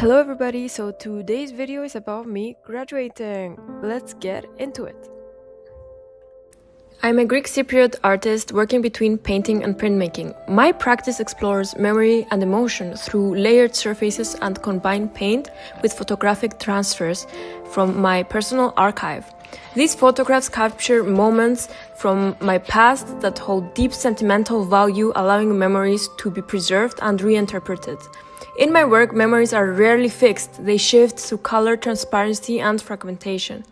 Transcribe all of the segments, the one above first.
Hello everybody, so today's video is about me graduating. Let's get into it. I'm a Greek Cypriot artist working between painting and printmaking. My practice explores memory and emotion through layered surfaces and combined paint with photographic transfers from my personal archive. These photographs capture moments from my past that hold deep sentimental value, allowing memories to be preserved and reinterpreted. In my work, memories are rarely fixed. They shift through color, transparency, and fragmentation.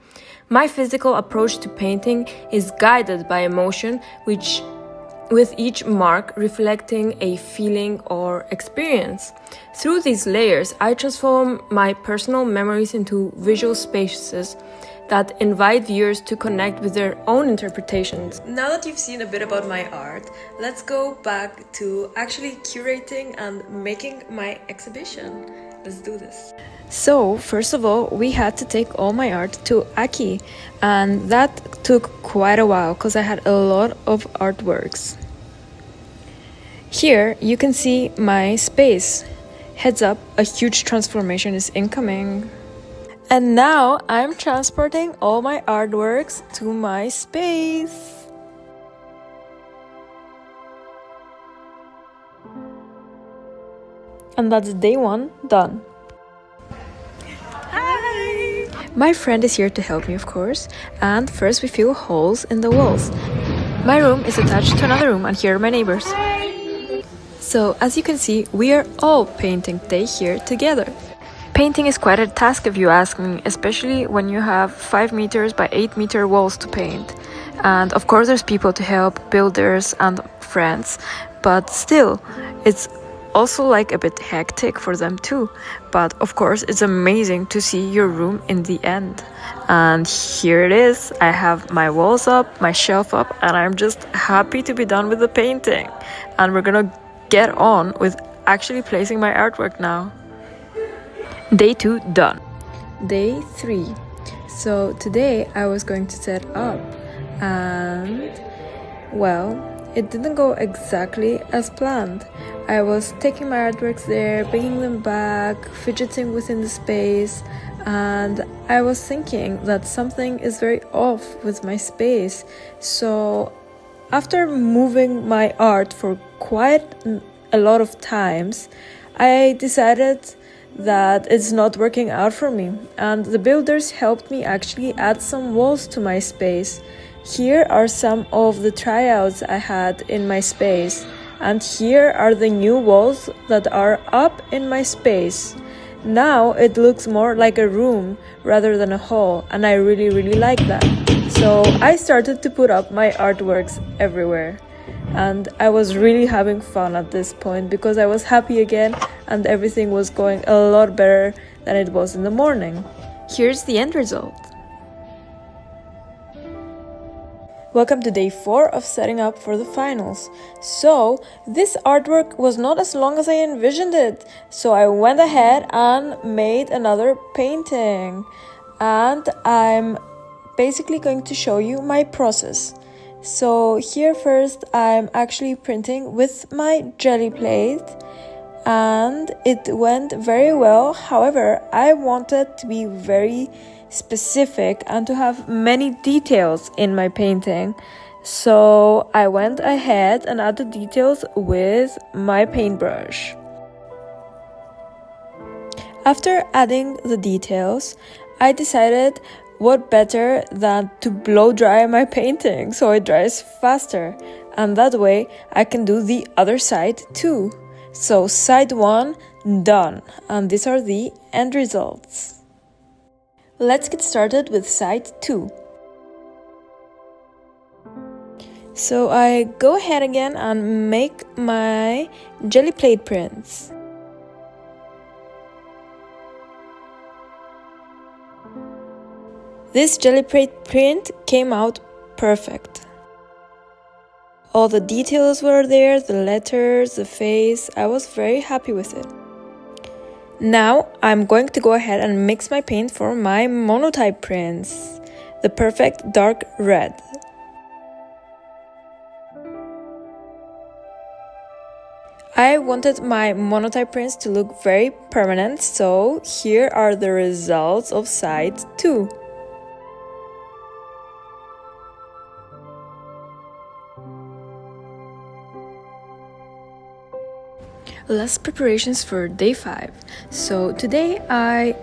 My physical approach to painting is guided by emotion, with each mark reflecting a feeling or experience. Through these layers, I transform my personal memories into visual spaces that invite viewers to connect with their own interpretations. Now that you've seen a bit about my art, let's go back to actually curating and making my exhibition. Let's do this. So, first of all, we had to take all my art to Aki, and that took quite a while because I had a lot of artworks. Here you can see my space. Heads up, a huge transformation is incoming. And now I'm transporting all my artworks to my space. And that's day one done. Hi! My friend is here to help me, of course. And first we fill holes in the walls. My room is attached to another room, and here are my neighbors. So as you can see, we are all painting today here together. Painting is quite a task if you ask me, especially when you have 5 meters by 8 meter walls to paint. And of course there's people to help, builders and friends, but still, it's also like a bit hectic for them too. But of course it's amazing to see your room in the end. And here it is, I have my walls up, my shelf up, and I'm just happy to be done with the painting. And we're gonna get on with actually placing my artwork now. Day 2 done. Day 3. So today I was going to set up, and well, it didn't go exactly as planned. I was taking my artworks there, bringing them back, fidgeting within the space, and I was thinking that something is very off with my space. So after moving my art for quite a lot of times, I decided that it's not working out for me, and the builders helped me actually add some walls to my space. Here are some of the tryouts I had in my space, and here are the new walls that are up in my space. Now it looks more like a room rather than a hall, and I really like that. So I started to put up my artworks everywhere. And I was really having fun at this point because I was happy again and everything was going a lot better than it was in the morning. Here's the end result. Welcome to day 4 of setting up for the finals. So this artwork was not as long as I envisioned it. So I went ahead and made another painting. And I'm basically going to show you my process. So here first I'm actually printing with my jelly plate, and it went very well. However, I wanted to be very specific and to have many details in my painting. So I went ahead and added details with my paintbrush. After adding the details, I decided what better than to blow dry my painting so it dries faster, and that way I can do the other side too. So side 1 done, and these are the end results. Let's get started with side 2. So I go ahead again and make my jelly plate prints. This jelly plate print came out perfect. All the details were there, the letters, the face. I was very happy with it. Now I'm going to go ahead and mix my paint for my monotype prints, the perfect dark red. I wanted my monotype prints to look very permanent, so here are the results of side 2. Last preparations for day 5. So today I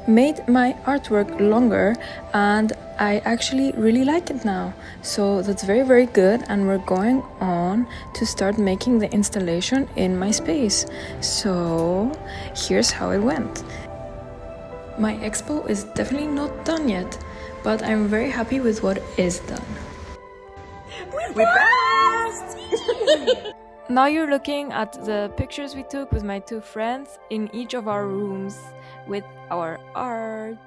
made my artwork longer and I actually really like it now. So that's very good, and we're going on to start making the installation in my space. So here's how it went. My expo is definitely not done yet, but I'm very happy with what is done. We passed! Now you're looking at the pictures we took with my 2 friends in each of our rooms with our art.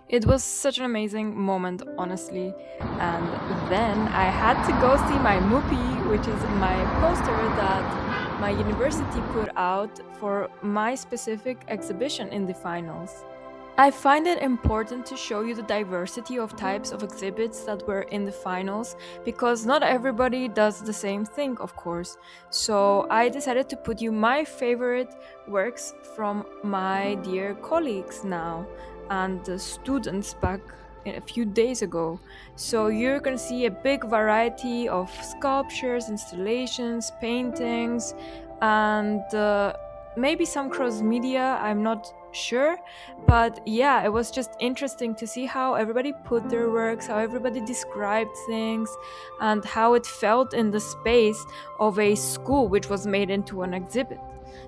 It was such an amazing moment, honestly. And then I had to go see my Mupi, which is my poster that my university put out for my specific exhibition in the finals. I find it important to show you the diversity of types of exhibits that were in the finals, because not everybody does the same thing, of course. So I decided to put you my favorite works from my dear colleagues now and the students back a few days ago. So you're gonna see a big variety of sculptures, installations, paintings, and maybe some cross media, I'm not sure. But yeah, it was just interesting to see how everybody put their works, how everybody described things, and how it felt in the space of a school which was made into an exhibit.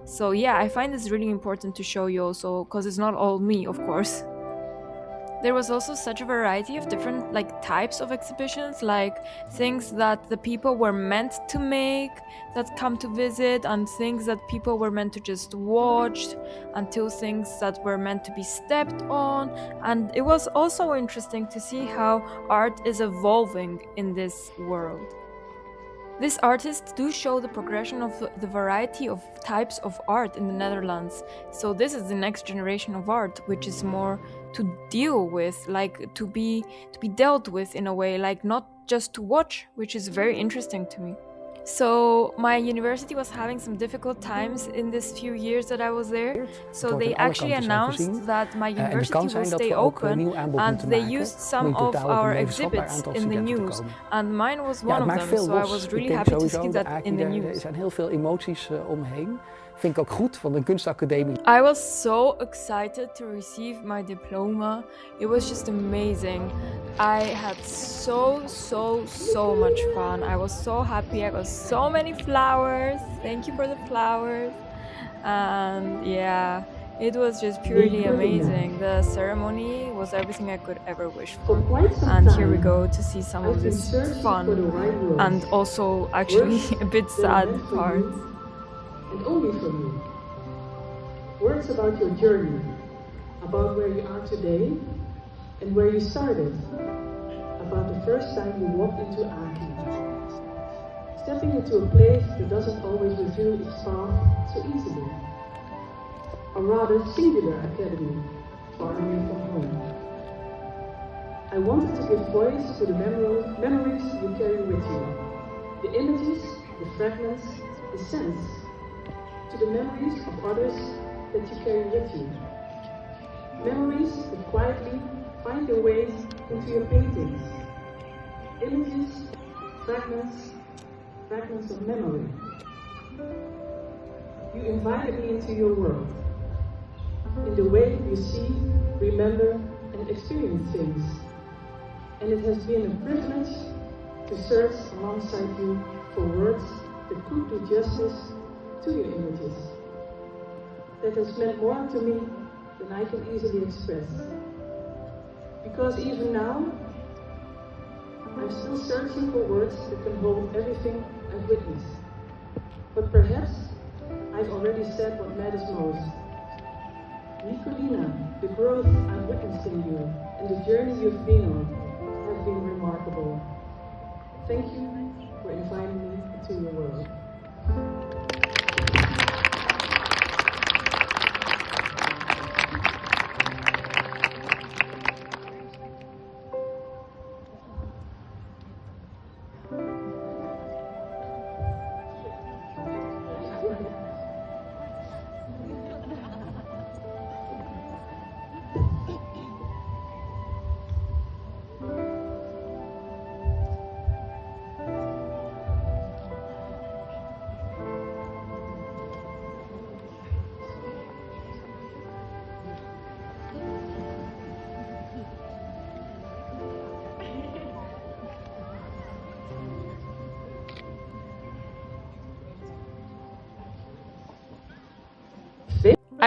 So yeah, I find this really important to show you also, because it's not all me, of course. There was also such a variety of different types of exhibitions, like things that the people were meant to make that come to visit, and things that people were meant to just watch, until things that were meant to be stepped on. And it was also interesting to see how art is evolving in this world. These artists do show the progression of the variety of types of art in the Netherlands. So this is the next generation of art, which is more to deal with, to be dealt with in a way, not just to watch, which is very interesting to me. So my university was having some difficult times in this few years that I was there. So they actually announced that my university will stay open, and they used some of our exhibits in the news. And mine was one of them, so I was really happy to see that in the news. Er zijn heel veel emoties omheen. Vind ik ook goed, van een kunstacademie. I was so excited to receive my diploma. It was just amazing. I had so much fun. I was so happy. I got so many flowers. Thank you for the flowers. And yeah, it was just purely amazing. The ceremony was everything I could ever wish for. And here we go to see some of this fun and also actually a bit sad part. And only for you. Words about your journey, about where you are today and where you started, about the first time you walked into Aki. Stepping into a place that doesn't always reveal its path so easily. A rather singular academy, far away from home. I wanted to give voice to the memories you carry with you. The images, the fragments, the sense. To the memories of others that you carry with you. Memories that quietly find their ways into your paintings. Images, fragments of memory. You invited me into your world, in the way you see, remember, and experience things. And it has been a privilege to search alongside you for words that could do justice to your images. That has meant more to me than I can easily express. Because even now, I'm still searching for words that can hold everything I've witnessed. But perhaps I've already said what matters most. Nicolina, the growth I've witnessed in you and the journey you've been on have been remarkable. Thank you for inviting me into your world.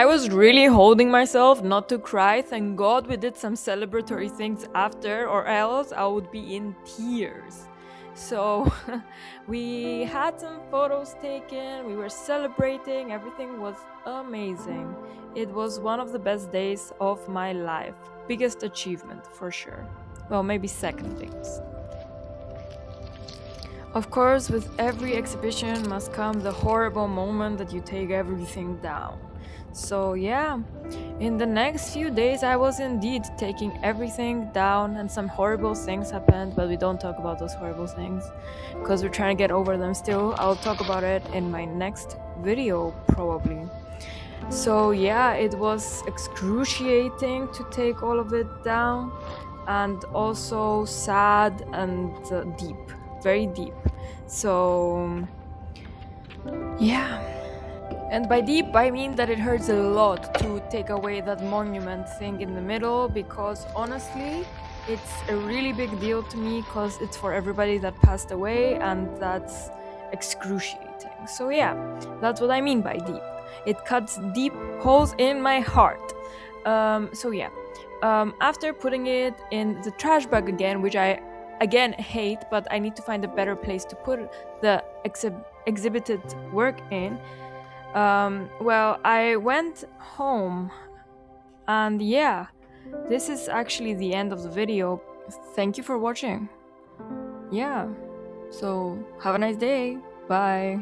I was really holding myself not to cry. Thank God we did some celebratory things after, or else I would be in tears. So we had some photos taken, we were celebrating, everything was amazing. It was one of the best days of my life. Biggest achievement for sure. Well, maybe second biggest. Of course, with every exhibition must come the horrible moment that you take everything down. So yeah, in the next few days I was indeed taking everything down, and some horrible things happened, but we don't talk about those horrible things because we're trying to get over them still. I'll talk about it in my next video probably. So yeah, it was excruciating to take all of it down, and also sad and deep, very deep. So yeah. And by deep, I mean that it hurts a lot to take away that monument thing in the middle, because honestly, it's a really big deal to me because it's for everybody that passed away, and that's excruciating. So yeah, that's what I mean by deep. It cuts deep holes in my heart. So yeah, after putting it in the trash bag again, which I again hate, but I need to find a better place to put the exhibited work in. Well, I went home, and yeah, this is actually the end of the video. Thank you for watching. Yeah, so have a nice day. Bye.